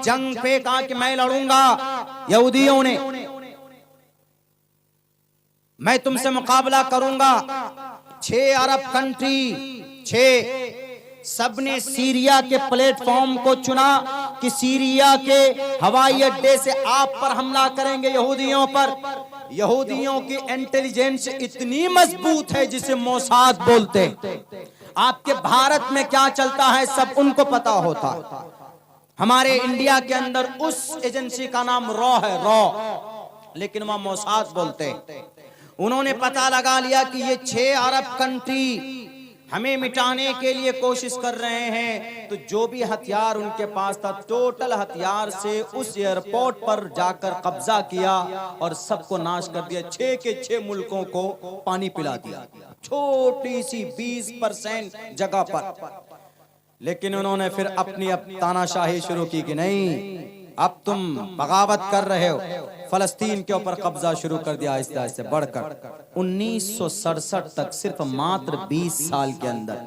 जंग फेंका कि मैं लड़ूंगा यहूदियों ने, मैं तुमसे मुकाबला करूंगा। 6 अरब कंट्री, 6 सबने सीरिया के प्लेटफॉर्म को चुना कि सीरिया के हवाई अड्डे से आप पर हमला करेंगे यहूदियों पर। यहूदियों की इंटेलिजेंस इतनी मजबूत है जिसे मोसाद बोलते। आपके भारत में क्या चलता है सब उनको पता होता। हमारे इंडिया के अंदर उस एजेंसी का नाम रॉ है, रॉ, लेकिन वह मोसाद बोलते। उन्होंने पता लगा लिया कि ये 6 अरब कंट्री हमें मिटाने के लिए कोशिश कर रहे हैं, तो जो भी हथियार उनके पास था टोटल हथियार से उस एयरपोर्ट पर जाकर कब्जा किया और सबको नाश कर दिया। 6 के 6 मुल्कों को पानी पिला दिया, छोटी सी 20% जगह पर। लेकिन उन्होंने फिर अपनी तानाशाही शुरू की कि नहीं, अब तुम बगावत कर रहे हो, फलस्तीन के ऊपर कब्जा शुरू कर दिया आहिस्ते आहिस्ते बढ़कर। 1967 तक, सिर्फ मात्र 20 साल के अंदर।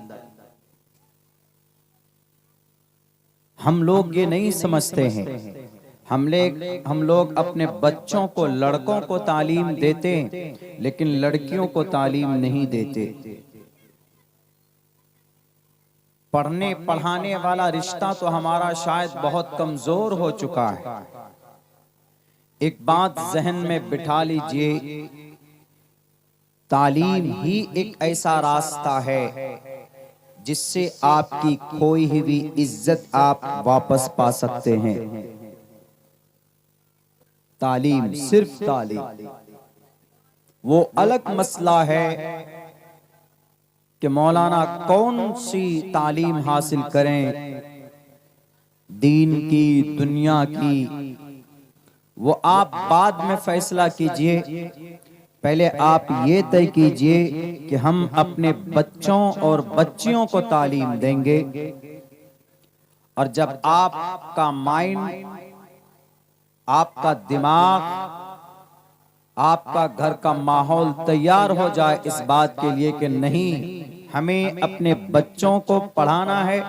हम लोग ये नहीं समझते हैं, हम लोग अपने बच्चों को, लड़कों को तालीम देते लेकिन लड़कियों को तालीम नहीं देते। पढ़ने पढ़ाने वाला रिश्ता तो हमारा शायद बहुत कमजोर हो चुका है। एक बात जहन में बिठा लीजिए, तालीम ही एक ऐसा रास्ता है जिससे आपकी खोई हुई इज्जत आप वापस पा सकते हैं। तालीम, सिर्फ तालीम। वो अलग मसला है कि मौलाना कौन सी तालीम हासिल करें, दीन की, दुनिया की, वो आप बाद में फैसला कीजिए। पहले आप ये तय कीजिए कि हम अपने बच्चों और बच्चियों को तालीम देंगे, और जब आपका माइंड, आपका दिमाग, आपका घर का माहौल तैयार हो जाए इस बात के लिए कि नहीं हमें अपने बच्चों को पढ़ाना है,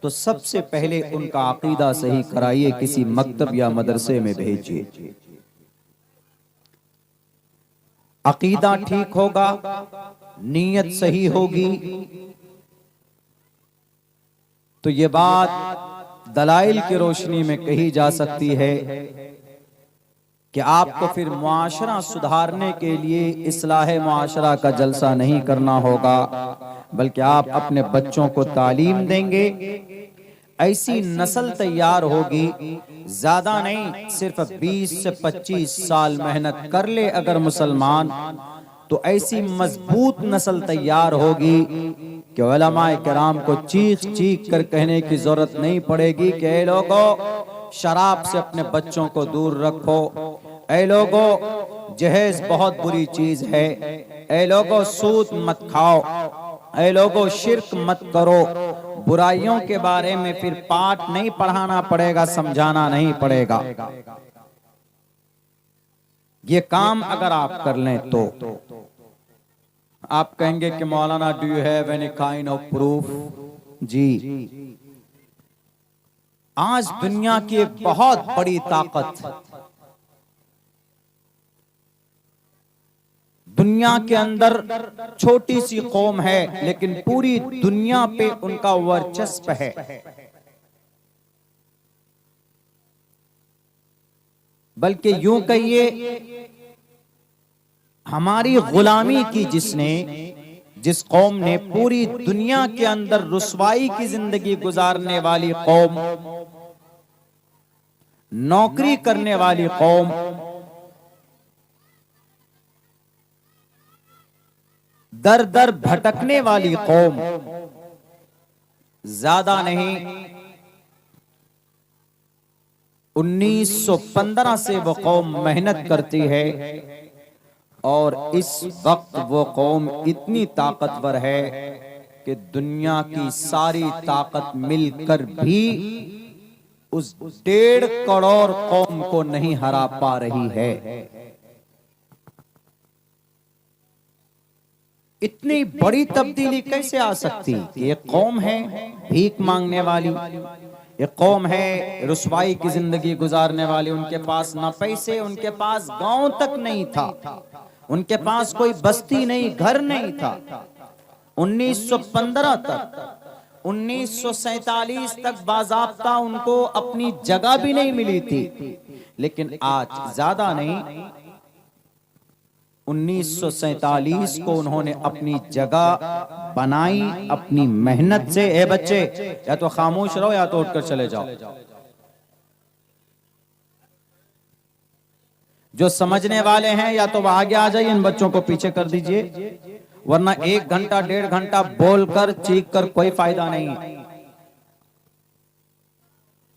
तो सबसे पहले उनका अकीदा सही कराइए, किसी मकतब या मदरसे में भेजिए। अकीदा ठीक होगा, नीयत सही होगी, तो ये बात दलाइल की रोशनी में कही जा सकती है कि आपको फिर मुआशरा सुधारने के लिए इस्लाह मुआशरा का जलसा नहीं करना होगा, बल्कि आप अपने बच्चों को तालीम देंगे। ऐसी नस्ल तैयार होगी, ज्यादा नहीं, सिर्फ 20 से 25 साल मेहनत कर ले अगर मुसलमान, तो ऐसी मजबूत नस्ल तैयार होगी कि उलमाए किराम को चीख चीख कर कहने की जरूरत नहीं पड़ेगी कि ऐ लोगों, शराब से अपने बच्चों को दूर रखो, ऐ लोगों जहेज बहुत बुरी चीज है, ऐ लोगों सूद मत खाओ, ऐ लोगों शिर्क मत करो। बुराइयों के बारे में फिर पाठ नहीं पढ़ाना पड़ेगा, समझाना नहीं पड़ेगा। ये काम अगर आप कर लें तो आप कहेंगे कि Maulana do you have any kind of proof? जी, आज दुनिया की एक बहुत बड़ी ताकत, दुनिया के अंदर छोटी सी कौम है लेकिन पूरी दुनिया पे उनका वर्चस्व है। बल्कि यूं कहिए, हमारी गुलामी की जिस कौम ने, पूरी दुनिया के अंदर रुसवाई की जिंदगी गुजारने वाली कौम, नौकरी करने वाली कौम, दर दर भटकने वाली कौम, ज्यादा नहीं 1915 से वो कौम मेहनत करती है, और इस वक्त वो कौम इतनी ताकतवर है कि दुनिया की सारी ताकत मिलकर भी उस 1.5 करोड़ कौम को नहीं हरा पा रही है। इतनी बड़ी तब्दीली कैसे आ सकती? एक कौम है भीख मांगने वाली, एक कौम है रुसवाई की जिंदगी गुजारने वाली, उनके पास ना पैसे, उनके पास गांव तक नहीं था, उनके पास कोई बस्ती नहीं, घर नहीं था। 1915 तक 1947 तक बाज़ाब्ता उनको अपनी जगह भी नहीं मिली थी। लेकिन आज ज्यादा नहीं, 1947 को उन्होंने अपनी जगह बनाई अपनी मेहनत से। ए बच्चे, या तो खामोश रहो या तो उठकर चले जाओ। जो समझने वाले हैं या तो वह आगे आ जाइए, इन बच्चों को पीछे कर दीजिए, वरना 1 घंटा 1.5 घंटा बोलकर चीख कर कोई फायदा नहीं।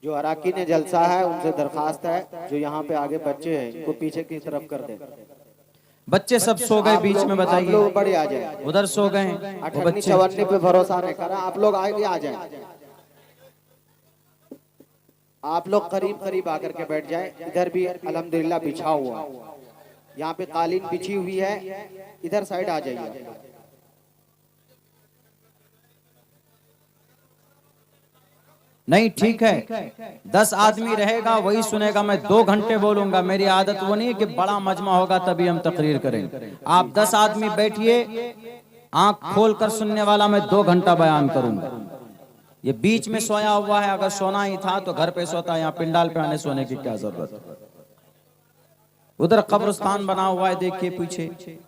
जो अराकीन जलसा है उनसे दरखास्त है, जो यहाँ पे आगे बच्चे हैं इनको पीछे की तरफ कर दें। बच्चे सब सो गए बीच में, बताइए। लोग बड़े आ जाए, उधर सो गए वो बच्चे। 58 पे भरोसा नहीं करा, आप लोग आगे आ जाए। आप लोग करीब करीब आकर के बैठ जाए। इधर भी अल्हम्दुलिल्लाह बिछा हुआ, यहाँ पे कालीन बिछी हुई है, इधर साइड आ जाइए। नहीं ठीक है, 10 आदमी रहेगा वही सुनेगा, मैं 2 घंटे बोलूंगा। मेरी आदत वो नहीं है कि बड़ा मजमा होगा तभी हम तकरीर करें। आप 10 आदमी बैठिए, आंख खोलकर सुनने वाला मैं 2 घंटा बयान करूंगा। ये बीच में सोया हुआ है, अगर सोना ही था तो घर पे सोता, यहाँ पिंडाल पे आने सोने की क्या जरूरत। उधर कब्रिस्तान बना हुआ है, देखिए पीछे।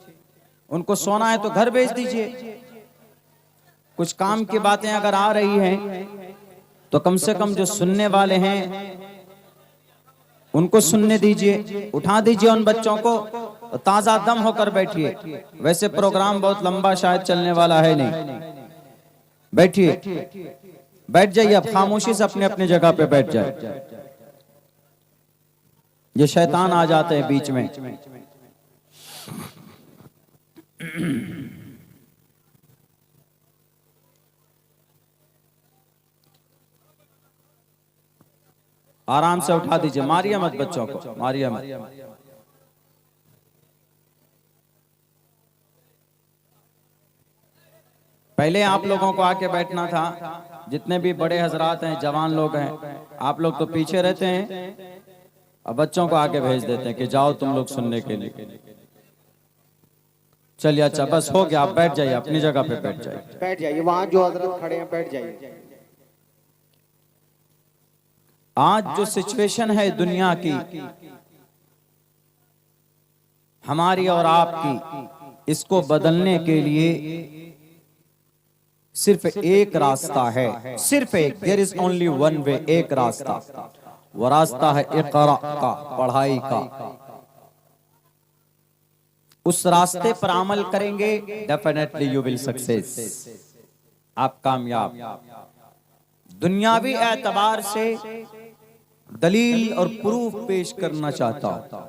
उनको सोना है तो घर भेज दीजिए। कुछ काम की बातें अगर आ रही हैं तो कम से कम जो सुनने वाले हैं उनको सुनने दीजिए। उठा दीजिए उन बच्चों को, ताजा दम होकर बैठिए। वैसे प्रोग्राम बहुत लंबा शायद चलने वाला है नहीं। बैठिए, बैठ जाइए, अब खामोशी से अपने अपने जगह पे बैठ जाए। ये शैतान आ जाते हैं बीच में। आराम से उठा दीजिए, मारिए मत बच्चों को, मारिए मत। पहले आप लोगों को आके बैठना था, जितने भी बड़े हजरात हैं, जवान लोग हैं, आप लोग तो पीछे रहते हैं। अब बच्चों को आगे भेज देते हैं कि जाओ तुम लोग सुनने के लिए। चलिए अच्छा, बस हो गया, आप बैठ जाइए, अपनी जगह पे बैठ जाइए। बैठ जाइए, वहां जो हजरत खड़े हैं बैठ जाइए। आज जो सिचुएशन है दुनिया की, हमारी और आपकी, इसको बदलने के लिए सिर्फ एक रास्ता है, सिर्फ एक। There is only one way, एक रास्ता। वो रास्ता है इक़रा का, पढ़ाई का। उस रास्ते पर अमल करेंगे, डेफिनेटली यू विल सक्सेस, आप कामयाब। दुनियावी एतबार से दलील और प्रूफ पेश करना चाहता हूं।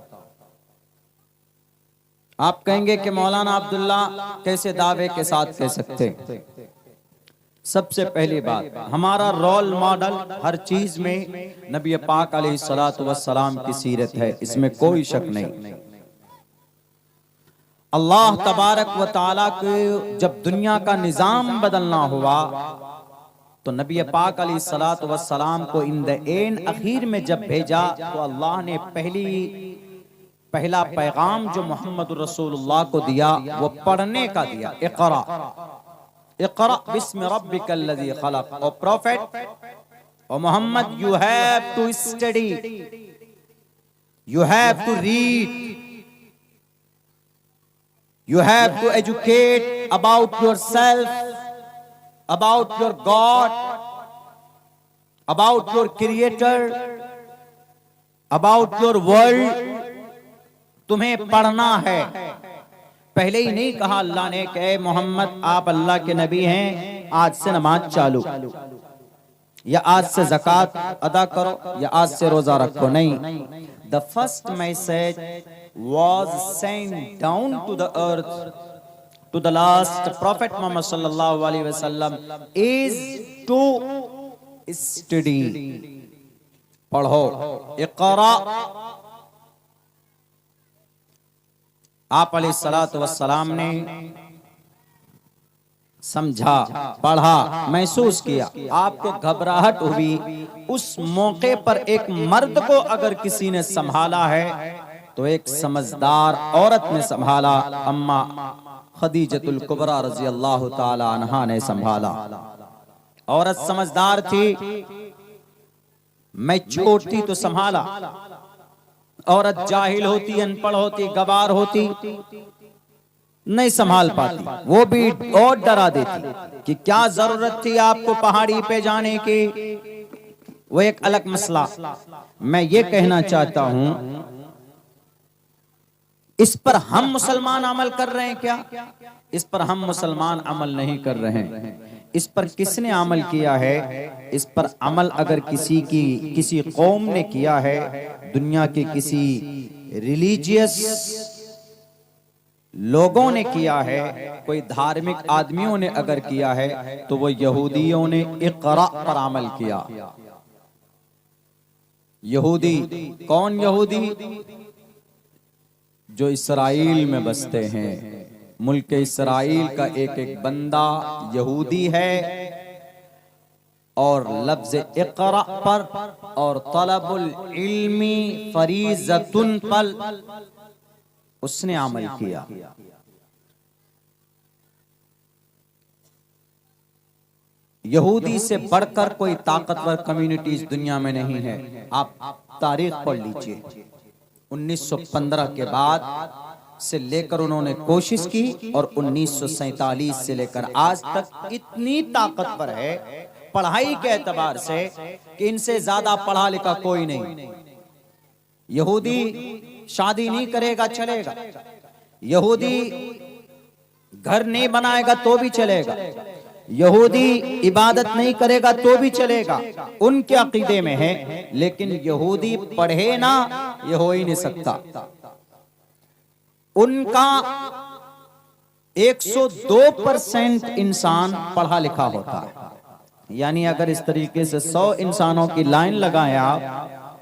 आप कहेंगे कि मौलाना अब्दुल्ला कैसे दावे के साथ कह सकते। सबसे पहली बात, हमारा रोल मॉडल हर चीज में नबी पाक अलैहिस्सलातु वस्सलाम की सीरत है, इसमें कोई शक नहीं। अल्लाह तबारक व तआला के जब दुनिया का निजाम बदलना हुआ तो नबी पाक अलैहिस्सलातु वस्सलाम को इन द एंड आखिर में जब भेजा तो अल्लाह ने पहला पैगाम जो मोहम्मद रसूलुल्लाह को दिया वो पढ़ने का दिया। इक़रा इक़रा बिस्मि रब्बिकल लज़ी खलक़। O prophet, O Muhammad, you have to study, you have to read, you have to educate about yourself, about your God, about your creator, about your world। तुम्हें पढ़ना है। पहले ही नहीं कहा अल्लाह ने कि मोहम्मद आप अल्लाह के नबी हैं, आज से नमाज चालू, या आज से ज़कात अदा करो, या आज से रोजा रखो। नहीं, the first message was sent down to the earth to the last prophet Muhammad sallallahu alaihi wasallam is to study, पढ़ो, इक़रा। आप अलैहिस्सलातु वस्सलाम ने समझा, पढ़ा, महसूस किया, आपको घबराहट हुई, उस मौके पर एक मर्द को अगर किसी ने संभाला है तो एक समझदार औरत ने संभाला। अम्मा खदीजतुल कुबरा रजी अल्लाह ताला अन्हा ने संभाला। औरत समझदार थी, मैं छोटी तो संभाला। औरत जाहिल होती, अनपढ़ होती, गवार होती, नहीं संभाल पाती, वो भी और डरा देती कि क्या जरूरत थी आपको पहाड़ी पे जाने की। वो एक अलग मसला। मैं ये कहना चाहता हूं, इस पर हम मुसलमान अमल कर रहे हैं क्या? इस पर हम मुसलमान अमल नहीं कर रहे हैं। इस पर किसने अमल किया है? इस पर अमल अगर किसी कौम ने किया है, दुनिया के किसी रिलीजियस लोगों ने किया है, कोई धार्मिक आदमियों ने अगर किया है, तो वो यहूदियों ने इक़रा पर अमल किया। यहूदी कौन? यहूदी जो इसराइल में बसते हैं। मुल्क इसराइल का एक एक बंदा यहूदी है और लफ्ज इक़रा पर और तलबुल इल्मी फरीज़तुन पर उसने अमल किया। यहूदी से बढ़कर कोई ताकतवर कम्युनिटीज दुनिया में नहीं है। आप तारीख पढ़ लीजिए, 1915 के बाद से लेकर उन्होंने कोशिश की और 1947 से लेकर आज तक इतनी ताकतवर है पढ़ाई के एतबार से कि इनसे ज्यादा पढ़ा लिखा कोई नहीं। यहूदी शादी नहीं करेगा चलेगा, यहूदी घर नहीं बनाएगा तो भी चलेगा, यहूदी इबादत नहीं करेगा तो भी चलेगा, उनके अकीदे में है। लेकिन यहूदी पढ़े ना, ये हो ही नहीं सकता। उनका 102% इंसान पढ़ा लिखा होता है। यानी अगर इस तरीके से 100 इंसानों की लाइन लगाएं आप,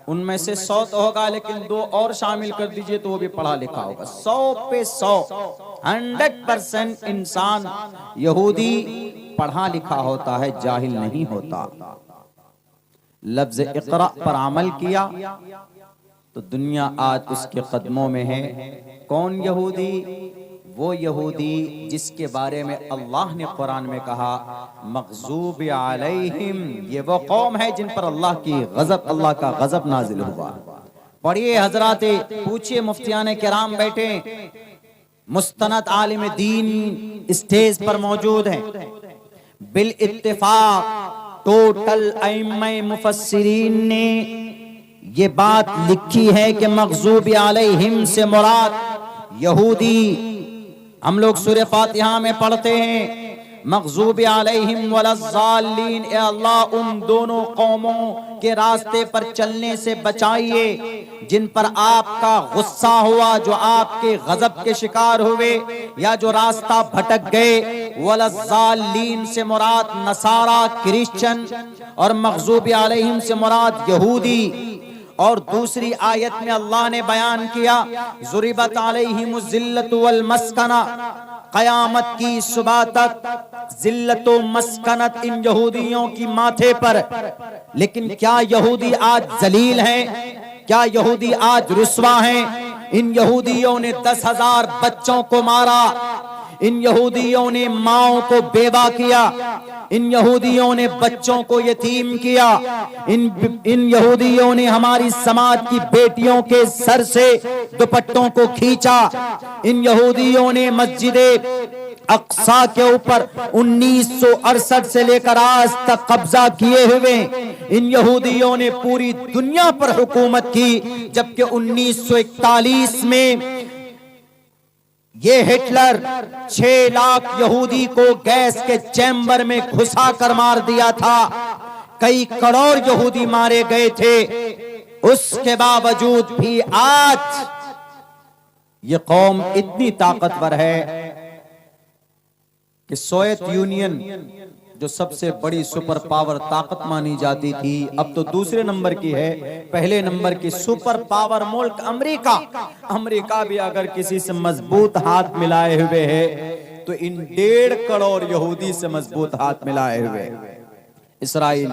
उनमें से 100 तो होगा, लेकिन 2 और शामिल कर दीजिए तो वो भी पढ़ा लिखा होगा। 100 पे 100, 100% इंसान यहूदी पढ़ा लिखा होता है, जाहिल नहीं होता। लफ्ज इक़रा पर अमल किया तो दुनिया आज उसके कदमों में है। कौन यहूदी? वो यहूदी जिसके बारे में अल्लाह ने कुरान में कहा मग़ज़ूब अलैहिम, ये वो कौम है जिन पर अल्लाह का गजब नाजिल हुआ। पढ़िए हजराते, पूछिए, मुफ्तियाने किराम बैठे, मुस्तनद आलिम दीन स्टेज पर मौजूद हैं। बिल इत्तिफाक टोटल अइम्मे मुफस्सिरीन ने ये बात लिखी है कि मग़ज़ूब अलैहिम से मुराद यहूदी। हम लोग सूरह फातिहा में पढ़ते हैं मग़ज़ूब अलैहिम वलज़्ज़ालीन, ए अल्लाह उन दोनों कौमों के रास्ते पर चलने से बचाइए जिन पर आपका गुस्सा हुआ, जो आपके गजब के शिकार हुए या जो रास्ता भटक गए। वलज़्ज़ालीन से मुराद नसारा क्रिश्चियन और मग़ज़ूब अलैहिम से मुराद यहूदी। और दूसरी आयत में अल्लाह ने बयान किया ज़ुरिबत अलैहिमुज़ ज़िल्लतु वल मस्कना, क़यामत की सुबह तक जिल्लत व मस्कनत इन यहूदियों की माथे पर। लेकिन क्या यहूदी आज जलील हैं? क्या यहूदी आज रुस्वा हैं? इन यहूदियों ने 10,000 बच्चों को मारा, इन यहूदियों ने माओं को बेवा किया, इन यहूदियों ने बच्चों को यतीम किया, इन यहूदियों ने हमारी समाज की बेटियों के सर से दुपट्टों को खींचा, इन यहूदियों ने मस्जिदे अक्सा के ऊपर 1968 से लेकर आज तक कब्जा किए हुए इन यहूदियों ने पूरी दुनिया पर हुकूमत की। जबकि 1941 में ये हिटलर 6 लाख यहूदी को गैस के चैम्बर में घुसा कर मार दिया था। कई करोड़ यहूदी मारे गए थे। उसके बावजूद भी आज ये कौम इतनी ताकतवर है कि सोवियत यूनियन जो सबसे बड़ी सुपर पावर ताकत मानी जाती थी, अब तो दूसरे नंबर की है। पहले नंबर की सुपर पावर मुल्क अमेरिका। अमेरिका भी अगर किसी से मजबूत हाथ मिलाए हुए है तो इन 1.5 करोड़ यहूदी से मजबूत हाथ मिलाए हुए इसराइल।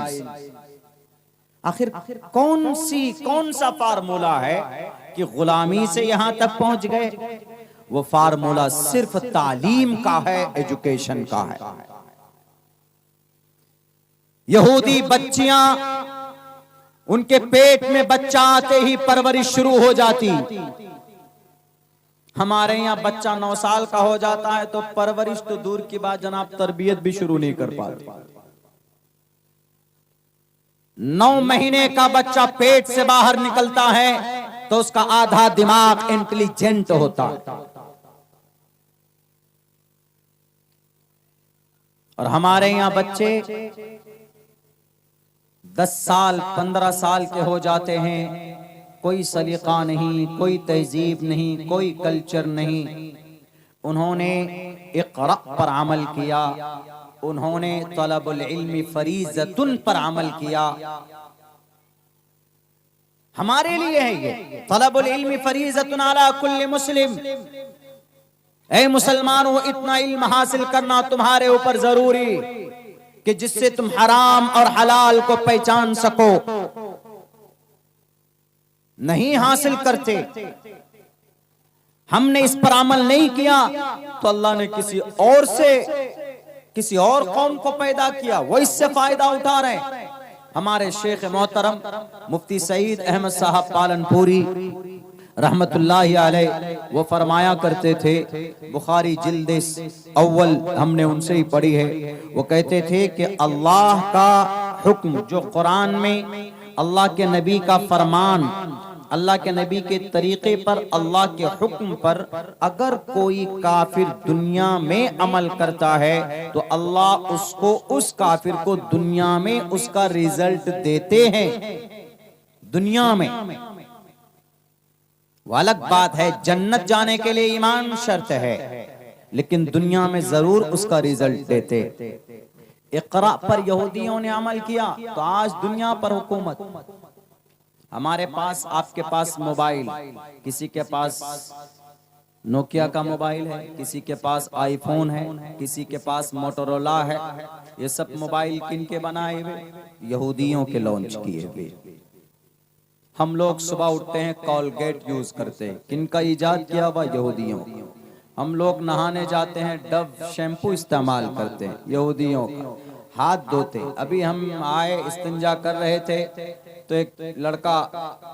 आखिर कौन सा फार्मूला है कि गुलामी से यहां तक पहुंच गए? वो फार्मूला सिर्फ तालीम का है, एजुकेशन का है। यहूदी बच्चियां, उनके पेट में बच्चा आते ही परवरिश शुरू हो जाती। हमारे यहाँ बच्चा 9 साल का हो जाता है तो परवरिश तो दूर की बात जनाब, तरबियत भी शुरू नहीं कर पाते। 9 महीने का बच्चा पेट से बाहर निकलता है तो उसका आधा दिमाग इंटेलिजेंट होता है। और हमारे यहाँ बच्चे 10 साल 15 साल के हो जाते हैं, कोई सलीका नहीं, कोई तहजीब नहीं, कोई कल्चर नहीं। उन्होंने इक़रा पर अमल किया, उन्होंने तलबुल इल्मी फरीज़तुन पर अमल किया। हमारे लिए है ये तलबुल इल्मी फरीज़तुन अला कुल्ली मुस्लिम। ऐ मुसलमानों, इतना इल्म हासिल करना तुम्हारे ऊपर जरूरी कि जिससे तुम हराम और हलाल को पहचान सको। नहीं हासिल करते, हमने इस पर अमल नहीं किया तो अल्लाह ने किसी और कौम को पैदा किया, वो इससे फायदा उठा रहे हैं। हमारे शेख मोहतरम मुफ्ती सईद अहमद साहब पालनपुरी रहमतुल्लाहि अलैह वो फरमाया करते थे, बुखारी जिल्द अव्वल हमने उनसे ही पढ़ी है। वो कहते थे कि अल्लाह का हुक्म जो कुरान में अल्लाह के नबी का फरमान, अल्लाह के नबी के तरीके पर, अल्लाह के हुक्म पर अगर कोई काफिर दुनिया में अमल करता है तो अल्लाह उसको, उस काफिर को दुनिया में उसका रिजल्ट देते हैं। दुनिया में वो अलग बात है, जन्नत जाने के लिए ईमान शर्त है, लेकिन दुनिया में जरूर उसका रिजल्ट देते। इक़रा पर यहूदियों ने अमल किया तो आज दुनिया पर हुकूमत। हमारे पास, आपके पास मोबाइल, किसी के पास नोकिया का मोबाइल है, किसी के पास आईफोन है, किसी के पास मोटोरोला है। ये सब मोबाइल किन के बनाए हुए? यहूदियों के लॉन्च किए हुए। हम लोग सुबह उठते हैं कॉलगेट यूज करते हैं, किनका इजाद किया हुआ? यहूदियों। हम लोग नहाने जाते हैं डव शैम्पू इस्तेमाल करते हैं, यहूदियों का। हाथ धोते, अभी हम आए इस्तिंजा कर रहे थे तो एक लड़का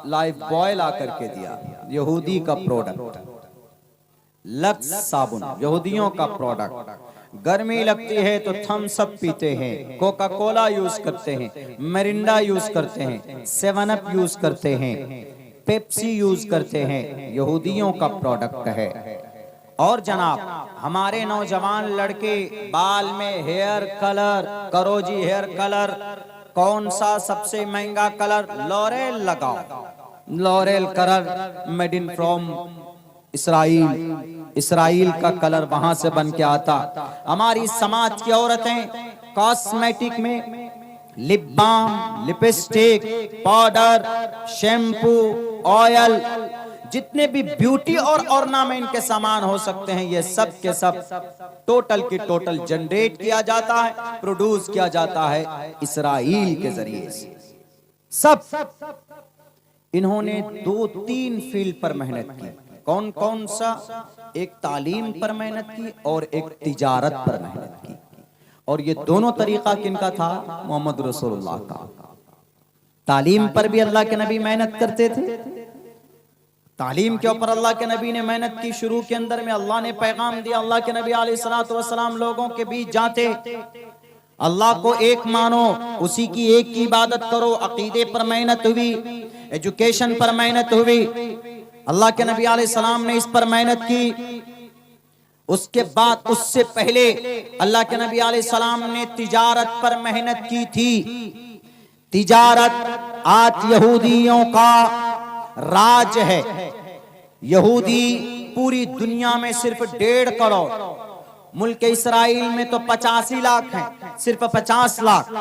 लाइफ बॉय ला करके दिया, यहूदी का प्रोडक्ट। लक्स साबुन यहूदियों का प्रोडक्ट। गर्मी लगती है तो थम्स अप पीते हैं, कोका कोला यूज करते हैं, मिरिंडा यूज करते हैं, 7 अप यूज करते हैं, पेप्सी यूज करते हैं। यहूदियों का प्रोडक्ट है। और जनाब, हमारे नौजवान लड़के बाल में हेयर कलर करो जी, हेयर कलर। कौन सा सबसे महंगा कलर? लॉरेल लगाओ। Laurel colour made in from Israel. Israel का कलर वहां से बन के आता। हमारी समाज की औरतें कॉस्मेटिक में lip balm, lipstick, powder, shampoo, oil, जितने भी ब्यूटी और ऑर्नामेंट के सामान हो सकते हैं, ये सब के सब टोटल की टोटल जनरेट किया जाता है, प्रोड्यूस किया जाता है इसराइल के जरिए से। सब इन्होंने 2-3 फील्ड पर मेहनत की। कौन कौन सा? एक तालीम पर मेहनत की और एक तिजारत पर मेहनत की। और ये दोनों तरीका किनका था? मोहम्मद रसूलुल्लाह का। तालीम पर भी अल्लाह के नबी मेहनत करते थे। तालीम के ऊपर अल्लाह के नबी ने मेहनत की। शुरू के अंदर में अल्लाह ने पैगाम दिया, अल्लाह के नबी अलैहिस्सलातु वस्सलाम लोगों के बीच जाते, अल्लाह को एक मानो, उसी की एक की इबादत करो। अकीदे पर मेहनत हुई, एजुकेशन पर मेहनत हुई। अल्लाह के नबी अलैहिस्सलाम ने इस पर मेहनत की। उसके बाद, उससे पहले अल्लाह के नबी अलैहिस्सलाम ने तिजारत पर मेहनत की थी। तिजारत आज यहूदियों का राज है। यहूदी पूरी दुनिया में सिर्फ 1.5 करोड़, मुल्क इसराइल में तो 85 लाख हैं, सिर्फ 50 लाख।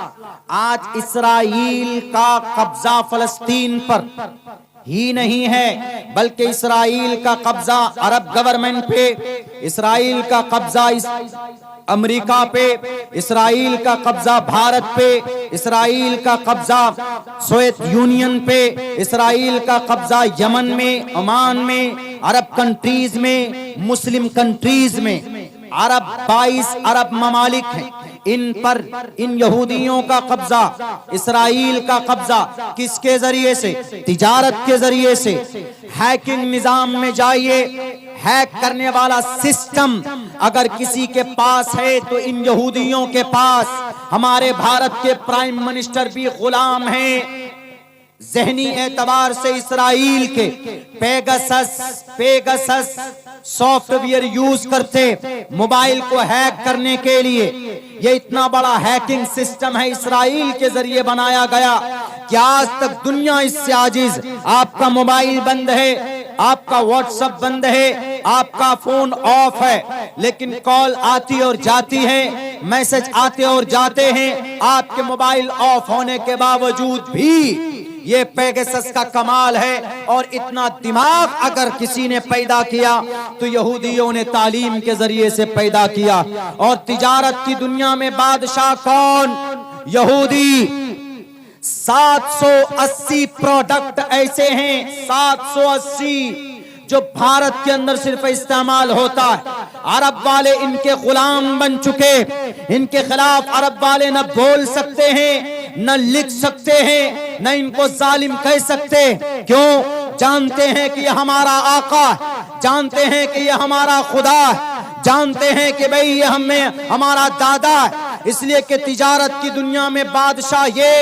आज इसराइल का कब्जा फलस्तीन पर ही नहीं है, बल्कि इसराइल का कब्जा अरब गवर्नमेंट पे, इसराइल का कब्जा अमेरिका पे, इसराइल का कब्जा भारत पे, इसराइल का कब्जा सोवियत यूनियन पे, इसराइल का कब्जा यमन में, ओमान में, अरब कंट्रीज में, मुस्लिम कंट्रीज में। अरब 22 अरब ममालिक हैं, इन पर इन यहूदियों का कब्जा, इसराइल का कब्जा किसके जरिए से? तिजारत के जरिए से। हैकिंग निजाम में जाइए, हैक करने वाला सिस्टम अगर किसी के पास है तो इन यहूदियों के पास। हमारे भारत के प्राइम मिनिस्टर भी गुलाम हैं ज़हनी एतबार से इसराइल के। पेगासस सॉफ्टवेयर यूज करते मोबाइल को हैक करने के लिए। ये इतना बड़ा हैकिंग सिस्टम है इसराइल के जरिए बनाया गया कि आज तक दुनिया इससे आजिज। आपका मोबाइल बंद है, आपका व्हाट्सएप बंद है, आपका फोन ऑफ है, लेकिन कॉल आती और जाती है, मैसेज आते और जाते हैं आपके मोबाइल ऑफ होने के बावजूद भी। ये पेगासस का कमाल है। और इतना दिमाग अगर किसी ने पैदा किया तो यहूदियों ने तालीम के जरिए से पैदा किया। और तिजारत की दुनिया में बादशाह कौन? यहूदी। 780 प्रोडक्ट ऐसे हैं, 780 जो भारत के अंदर सिर्फ इस्तेमाल होता है। अरब वाले इनके गुलाम बन चुके, इनके खिलाफ अरब वाले न बोल सकते हैं, न लिख सकते हैं, न इनको जालिम कह सकते। क्यों? जानते हैं कि यह हमारा आका, जानते हैं कि यह हमारा खुदा, जानते हैं कि भाई ये हमारा दादा है। इसलिए कि तिजारत की दुनिया में बादशाह ये,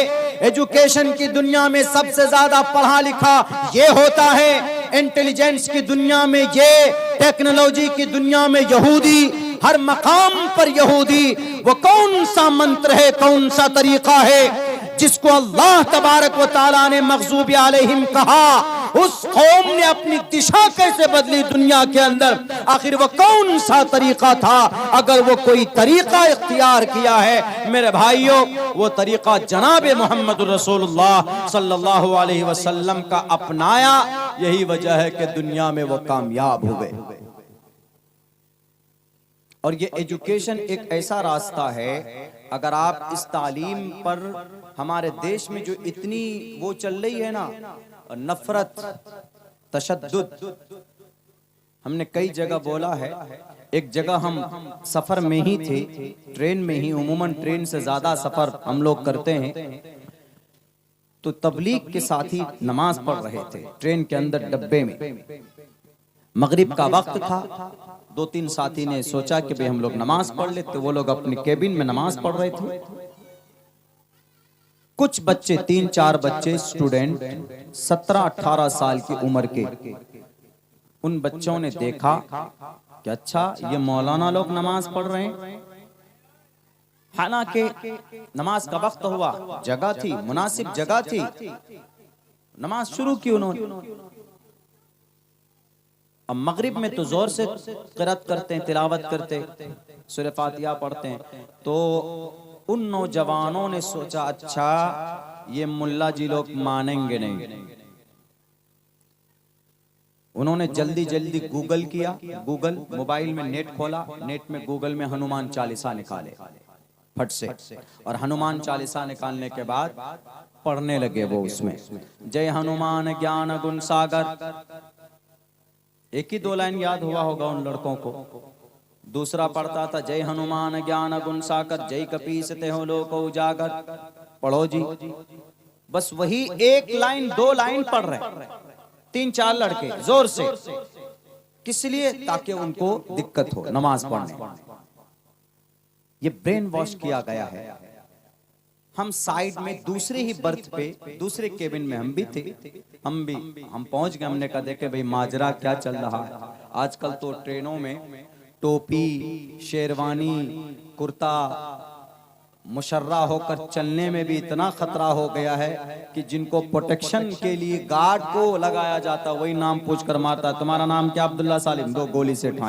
एजुकेशन की दुनिया में सबसे ज्यादा पढ़ा लिखा ये होता है, इंटेलिजेंस की दुनिया में ये, टेक्नोलॉजी की दुनिया में यहूदी, हर मकाम पर यहूदी। वो कौन सा मंत्र है, कौन सा तरीका है जिसको अल्लाह तबारक व तआला ने मग़ज़ूब अलैहिम कहा, उस कौम ने अपनी दिशा कैसे बदली दुनिया के अंदर? आखिर वो कौन सा तरीका था? अगर वो कोई तरीका इख्तियार किया है मेरे भाइयों, वो तरीका जनाब मोहम्मद रसूलुल्लाह सल्लल्लाहु अलैहि वसल्लम का अपनाया। यही वजह है कि दुनिया में वो कामयाब हो गए। और ये एजुकेशन एक ऐसा रास्ता है, अगर आप इस तालीम पर, हमारे देश में जो इतनी वो चल रही है ना, नफरत, तशद्दुद, हमने कई जगह बोला है। एक जगह हम सफर में ही थे, ट्रेन में ही, उमूमन ट्रेन से ज्यादा सफर हम लोग करते हैं, तो तबलीग के साथी नमाज पढ़ रहे थे ट्रेन के अंदर डब्बे में। मगरिब का वक्त था, 2-3 साथी ने सोचा कि भाई हम लोग नमाज पढ़ ले, तो वो लोग अपने केबिन में नमाज पढ़ रहे थे। कुछ बच्चे, 3-4 बच्चे स्टूडेंट 17-18 साल की उम्र के, उन बच्चों ने देखा कि अच्छा ये मौलाना लोग नमाज पढ़ रहे हैं। हालांकि नमाज का वक्त हुआ, जगह थी, मुनासिब जगह थी, नमाज शुरू की उन्होंने। अब मगरिब में तो जोर से क़िरात करते हैं, तिलावत करते, सूरह फातिहा पढ़ते हैं। तो उन नौजवानों ने सोचा अच्छा ये मुल्ला जी लोग मानेंगे नहीं। उन्होंने जल्दी जल्दी गूगल किया, गूगल मोबाइल में नेट खोला, नेट में गूगल में हनुमान चालीसा निकाले फट से, और हनुमान चालीसा निकालने के बाद पढ़ने लगे वो उसमें, जय हनुमान ज्ञान गुण सागर। एक ही 2 लाइन याद हुआ होगा उन लड़कों को। दूसरा पढ़ता था जय हनुमान ज्ञान गुण सागर, जय कपीस ते हो लोक उजागर। पढ़ो जी, बस वही 1 लाइन 2 लाइन पढ़ रहे 3-4 लड़के जोर से। किस लिए? ताकि उनको दिक्कत हो नमाज पढ़ने। ये ब्रेन वॉश किया गया है। हम साइड में दूसरे ही बर्थ पे, दूसरे केबिन में हम भी थे, हम पहुंच गए। हमने कहा देखे भाई माजरा क्या चल रहा है। आजकल तो ट्रेनों में टोपी, शेरवानी, कुर्ता, मुशर्रा होकर चलने में भी इतना खतरा हो गया है कि जिनको प्रोटेक्शन के लिए गार्ड को लगाया जाता, वही नाम पूछकर मारता, तुम्हारा नाम क्या? अब्दुल्ला सालिम, 2 गोली से ठाई।